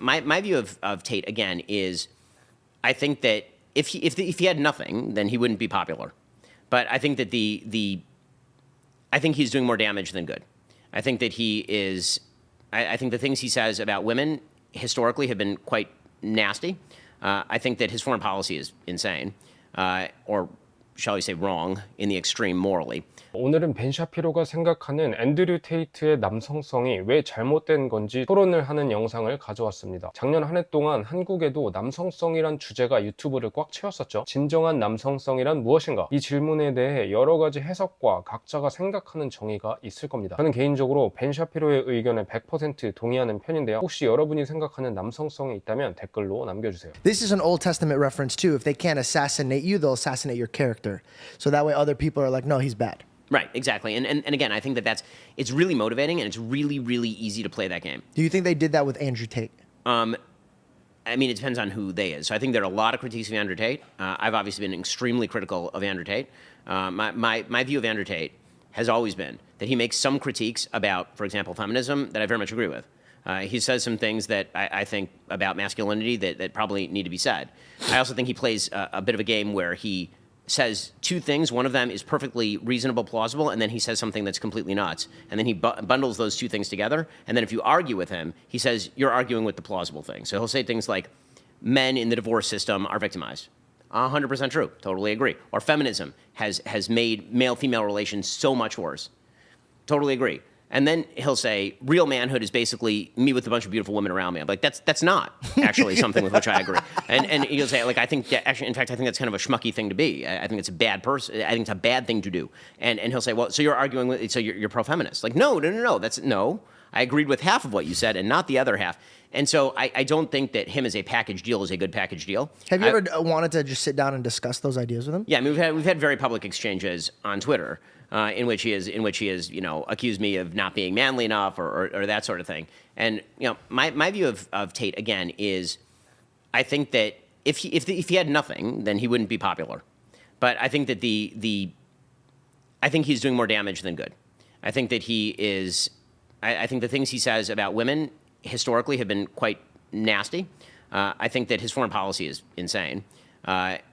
my view of Tate again is, I think that if he had nothing, then he wouldn't be popular. But I think that I think he's doing more damage than good. I think that he is. I think the things he says about women historically have been quite nasty. I think that his foreign policy is insane, or shall we say wrong in the extreme morally. 오늘은 벤 샤피로가 생각하는 앤드류 테이트의 남성성이 왜 잘못된 건지 토론을 하는 영상을 가져왔습니다. 작년 한 해 동안 한국에도 남성성이란 주제가 유튜브를 꽉 채웠었죠. 진정한 남성성이란 무엇인가? 이 질문에 대해 여러 가지 해석과 각자가 생각하는 정의가 있을 겁니다. 저는 개인적으로 벤 샤피로의 의견에 100% 동의하는 편인데요. 혹시 여러분이 생각하는 남성성이 있다면 댓글로 남겨주세요. This is an Old Testament reference too. If they can't assassinate you, they'll assassinate your character. So that way other people are like, no, he's bad. Right, exactly. And again, I think it's really motivating, and it's really, really easy to play that game. Do you think they did that with Andrew Tate? I mean, it depends on who they is. So I think there are a lot of critiques of Andrew Tate. I've obviously been extremely critical of Andrew Tate. My view of Andrew Tate has always been that he makes some critiques about, for example, feminism that I very much agree with. He says some things that I think about masculinity that probably need to be said. I also think he plays a bit of a game where he says two things. One of them is perfectly reasonable, plausible, and then he says something that's completely nuts. And then he bundles those two things together. And then if you argue with him, he says, you're arguing with the plausible thing. So he'll say things like, men in the divorce system are victimized. 100% true. Totally agree. Or feminism has made male-female relations so much worse. Totally agree. And then he'll say, real manhood is basically me with a bunch of beautiful women around me. I'm like, that's not actually something with which I agree. And he'll say, like, I think actually, in fact, I think that's kind of a schmucky thing to be. I think it's a bad person. I think it's a bad thing to do. And he'll say, well, so you're arguing with, so you're pro-feminist. Like, no. No. I agreed with half of what you said and not the other half. And so I don't think that him as a package deal is a good package deal. Have you ever wanted to just sit down and discuss those ideas with him? Yeah, I mean, we've had very public exchanges on Twitter. In which he has, accused me of not being manly enough or that sort of thing. And my view of Tate again is, I think that if he had nothing, then he wouldn't be popular. But I think that I think he's doing more damage than good. I think that he is. I think the things he says about women historically have been quite nasty. I think that his foreign policy is insane,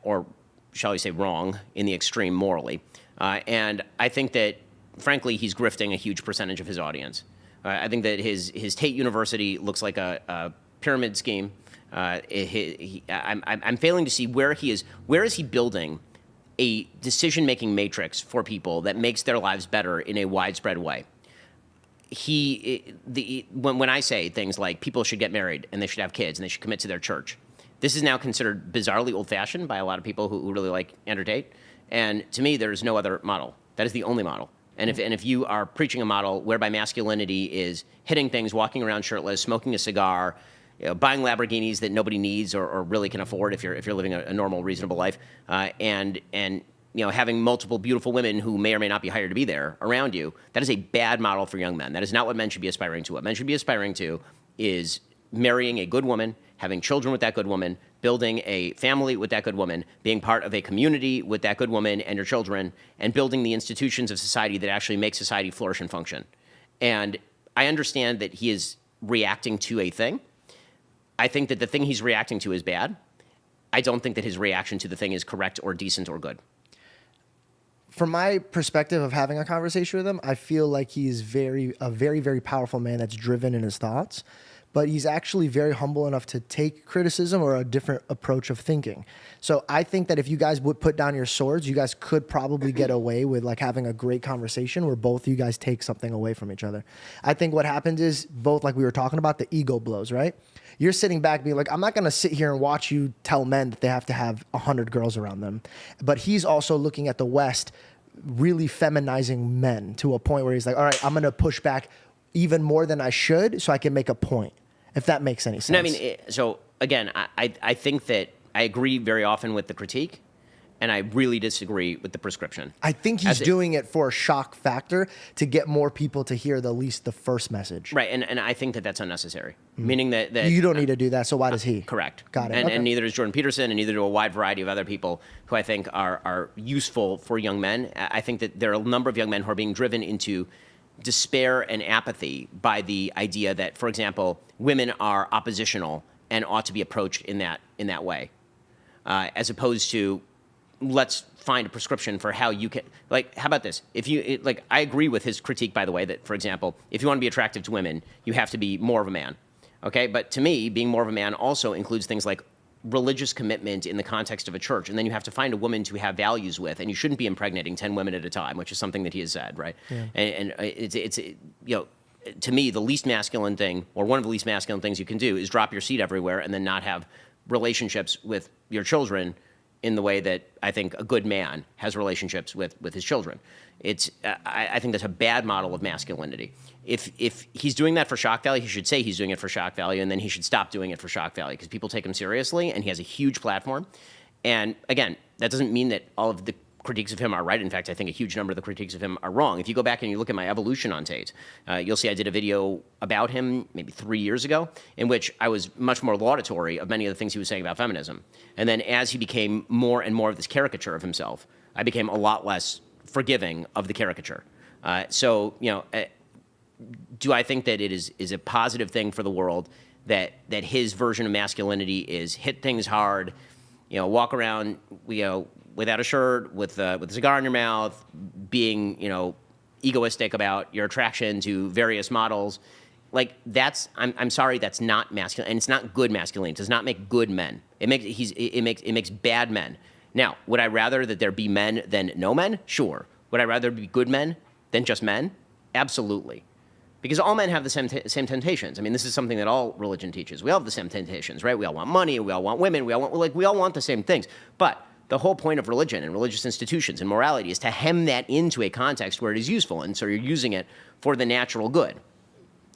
or shall we say wrong in the extreme morally. And I think that, frankly, he's grifting a huge percentage of his audience. I think that his Tate University looks like a pyramid scheme. I'm failing to see where he is. Where is he building a decision-making matrix for people that makes their lives better in a widespread way? When I say things like people should get married and they should have kids and they should commit to their church, this is now considered bizarrely old-fashioned by a lot of people who really like Andrew Tate. And to me, there is no other model. That is the only model. And if you are preaching a model whereby masculinity is hitting things, walking around shirtless, smoking a cigar, buying Lamborghinis that nobody needs or really can afford if you're living a normal, reasonable life, and having multiple beautiful women who may or may not be hired to be there around you, that is a bad model for young men. That is not what men should be aspiring to. What men should be aspiring to is marrying a good woman, having children with that good woman, building a family with that good woman, being part of a community with that good woman and your children, and building the institutions of society that actually make society flourish and function. And I understand that he is reacting to a thing. I think that the thing he's reacting to is bad. I don't think that his reaction to the thing is correct or decent or good. From my perspective of having a conversation with him, I feel like he's a very, very powerful man that's driven in his thoughts. But he's actually very humble enough to take criticism or a different approach of thinking. So I think that if you guys would put down your swords, you guys could probably get away with like having a great conversation where both of you guys take something away from each other. I think what happens is both, like we were talking about, the ego blows, right? You're sitting back being like, I'm not going to sit here and watch you tell men that they have to have 100 girls around them. But he's also looking at the West really feminizing men to a point where he's like, all right, I'm going to push back even more than I should so I can make a point. If that makes any sense. No, I mean, so again, I think that I agree very often with the critique, and I really disagree with the prescription. I think he's doing it for a shock factor to get more people to hear at least the first message. Right, and I think that that's unnecessary. Meaning that you don't need to do that, so why does he? Correct. Got it. And, okay. and neither is Jordan Peterson, and neither do a wide variety of other people who I think are useful for young men. I think that there are a number of young men who are being driven into despair and apathy by the idea that, for example, women are oppositional and ought to be approached in that way, as opposed to let's find a prescription for how you can, like, how about this? I agree with his critique, by the way, that, for example, if you want to be attractive to women, you have to be more of a man, okay? But to me, being more of a man also includes things like religious commitment in the context of a church, and then you have to find a woman to have values with, and you shouldn't be impregnating 10 women at a time, which is something that he has said, right? Yeah. And it's to me, the least masculine thing, or one of the least masculine things you can do, is drop your seat everywhere and then not have relationships with your children in the way that I think a good man has relationships with his children. I think that's a bad model of masculinity. If he's doing that for shock value, he should say he's doing it for shock value, and then he should stop doing it for shock value, because people take him seriously, and he has a huge platform. And again, that doesn't mean that all of the critiques of him are right. In fact, I think a huge number of the critiques of him are wrong. If you go back and you look at my evolution on Tate, you'll see I did a video about him maybe 3 years ago, in which I was much more laudatory of many of the things he was saying about feminism. And then as he became more and more of this caricature of himself, I became a lot less forgiving of the caricature. Do I think that it is a positive thing for the world that his version of masculinity is hit things hard, walk around, without a shirt, with a cigar in your mouth, being, egoistic about your attraction to various models? Like, I'm sorry, that's not masculine, and it's not good masculinity. It does not make good men. It makes bad men. Now, would I rather that there be men than no men? Sure. Would I rather be good men than just men? Absolutely. Because all men have the same temptations. I mean, this is something that all religion teaches. We all have the same temptations, right? We all want money, we all want women, we all want the same things. But the whole point of religion and religious institutions and morality is to hem that into a context where it is useful, and so you're using it for the natural good.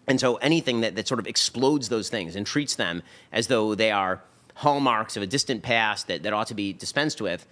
And so anything that sort of explodes those things and treats them as though they are hallmarks of a distant past that ought to be dispensed with,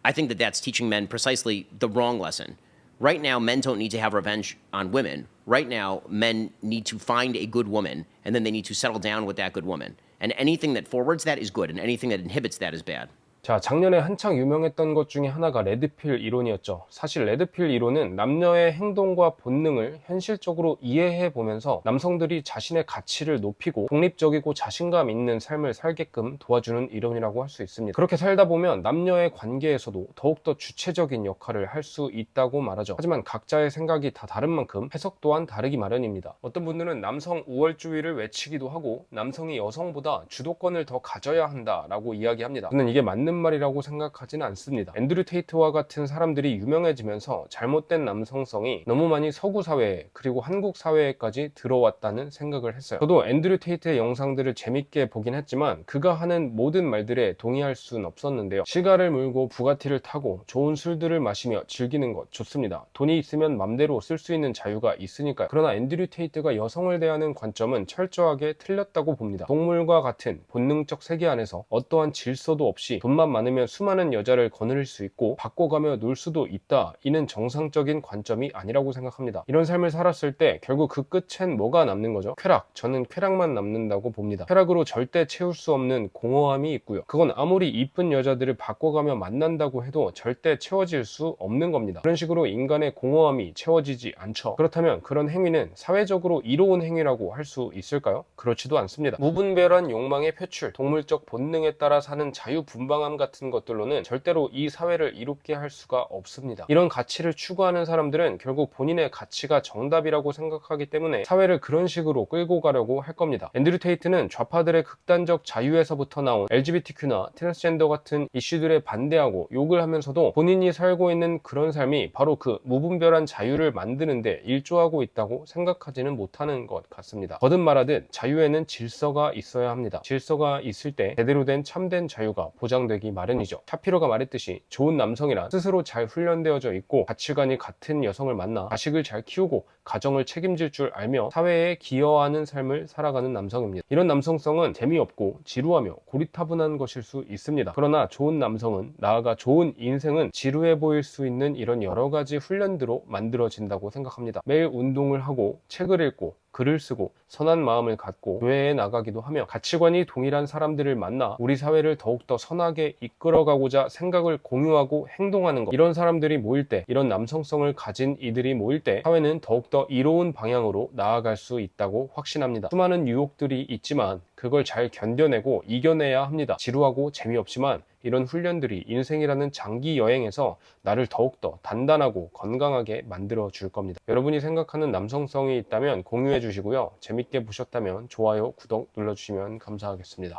I think that that's teaching men precisely the wrong lesson. Right now, men don't need to have revenge on women. Right now, men need to find a good woman, and then they need to settle down with that good woman. And anything that forwards that is good, and anything that inhibits that is bad. 자, 작년에 한창 유명했던 것 중에 하나가 레드필 이론이었죠. 사실 레드필 이론은 남녀의 행동과 본능을 현실적으로 이해해 보면서 남성들이 자신의 가치를 높이고 독립적이고 자신감 있는 삶을 살게끔 도와주는 이론이라고 할 수 있습니다. 그렇게 살다 보면 남녀의 관계에서도 더욱더 주체적인 역할을 할 수 있다고 말하죠. 하지만 각자의 생각이 다 다른 만큼 해석 또한 다르기 마련입니다. 어떤 분들은 남성 우월주의를 외치기도 하고 남성이 여성보다 주도권을 더 가져야 한다라고 이야기합니다. 저는 이게 맞는 말이라고 생각하지는 않습니다. 앤드류 테이트와 같은 사람들이 유명해지면서 잘못된 남성성이 너무 많이 서구 사회에, 그리고 한국 사회에까지 들어왔다는 생각을 했어요. 저도 앤드류 테이트의 영상들을 재밌게 보긴 했지만 그가 하는 모든 말들에 동의할 수는 없었는데요. 시가를 물고 부가티를 타고 좋은 술들을 마시며 즐기는 것 좋습니다. 돈이 있으면 맘대로 쓸 수 있는 자유가 있으니까요. 그러나 앤드류 테이트가 여성을 대하는 관점은 철저하게 틀렸다고 봅니다. 동물과 같은 본능적 세계 안에서 어떠한 질서도 없이 돈만 많으면 수많은 여자를 거느릴 수 있고 바꿔가며 놀 수도 있다. 이는 정상적인 관점이 아니라고 생각합니다. 이런 삶을 살았을 때 결국 그 끝엔 뭐가 남는 거죠? 쾌락. 저는 쾌락만 남는다고 봅니다. 쾌락으로 절대 채울 수 없는 공허함이 있고요. 그건 아무리 이쁜 여자들을 바꿔가며 만난다고 해도 절대 채워질 수 없는 겁니다. 그런 식으로 인간의 공허함이 채워지지 않죠. 그렇다면 그런 행위는 사회적으로 이로운 행위라고 할 수 있을까요? 그렇지도 않습니다. 무분별한 욕망의 표출, 동물적 본능에 따라 사는 자유분방함 같은 것들로는 절대로 이 사회를 이롭게 할 수가 없습니다. 이런 가치를 추구하는 사람들은 결국 본인의 가치가 정답이라고 생각하기 때문에 사회를 그런 식으로 끌고 가려고 할 겁니다. 앤드류 테이트는 좌파들의 극단적 자유에서부터 나온 LGBTQ나 트랜스젠더 같은 이슈들에 반대하고 욕을 하면서도 본인이 살고 있는 그런 삶이 바로 그 무분별한 자유를 만드는데 일조하고 있다고 생각하지는 못하는 것 같습니다. 거듭 말하듯 자유에는 질서가 있어야 합니다. 질서가 있을 때 제대로 된 참된 자유가 보장되기 마련이죠. 샤피로가 말했듯이 좋은 남성이란 스스로 잘 훈련되어져 있고 가치관이 같은 여성을 만나 자식을 잘 키우고 가정을 책임질 줄 알며 사회에 기여하는 삶을 살아가는 남성입니다. 이런 남성성은 재미없고 지루하며 고리타분한 것일 수 있습니다. 그러나 좋은 남성은, 나아가 좋은 인생은 지루해 보일 수 있는 이런 여러 가지 훈련들로 만들어진다고 생각합니다. 매일 운동을 하고 책을 읽고 글을 쓰고 선한 마음을 갖고 교회에 나가기도 하며 가치관이 동일한 사람들을 만나 우리 사회를 더욱더 선하게 이끌어가고자 생각을 공유하고 행동하는 것. 이런 사람들이 모일 때, 이런 남성성을 가진 이들이 모일 때 사회는 더욱더 이로운 방향으로 나아갈 수 있다고 확신합니다. 수많은 유혹들이 있지만 그걸 잘 견뎌내고 이겨내야 합니다. 지루하고 재미없지만 이런 훈련들이 인생이라는 장기 여행에서 나를 더욱더 단단하고 건강하게 만들어 줄 겁니다. 여러분이 생각하는 남성성이 있다면 공유해 주시고요. 재밌게 보셨다면 좋아요, 구독 눌러주시면 감사하겠습니다.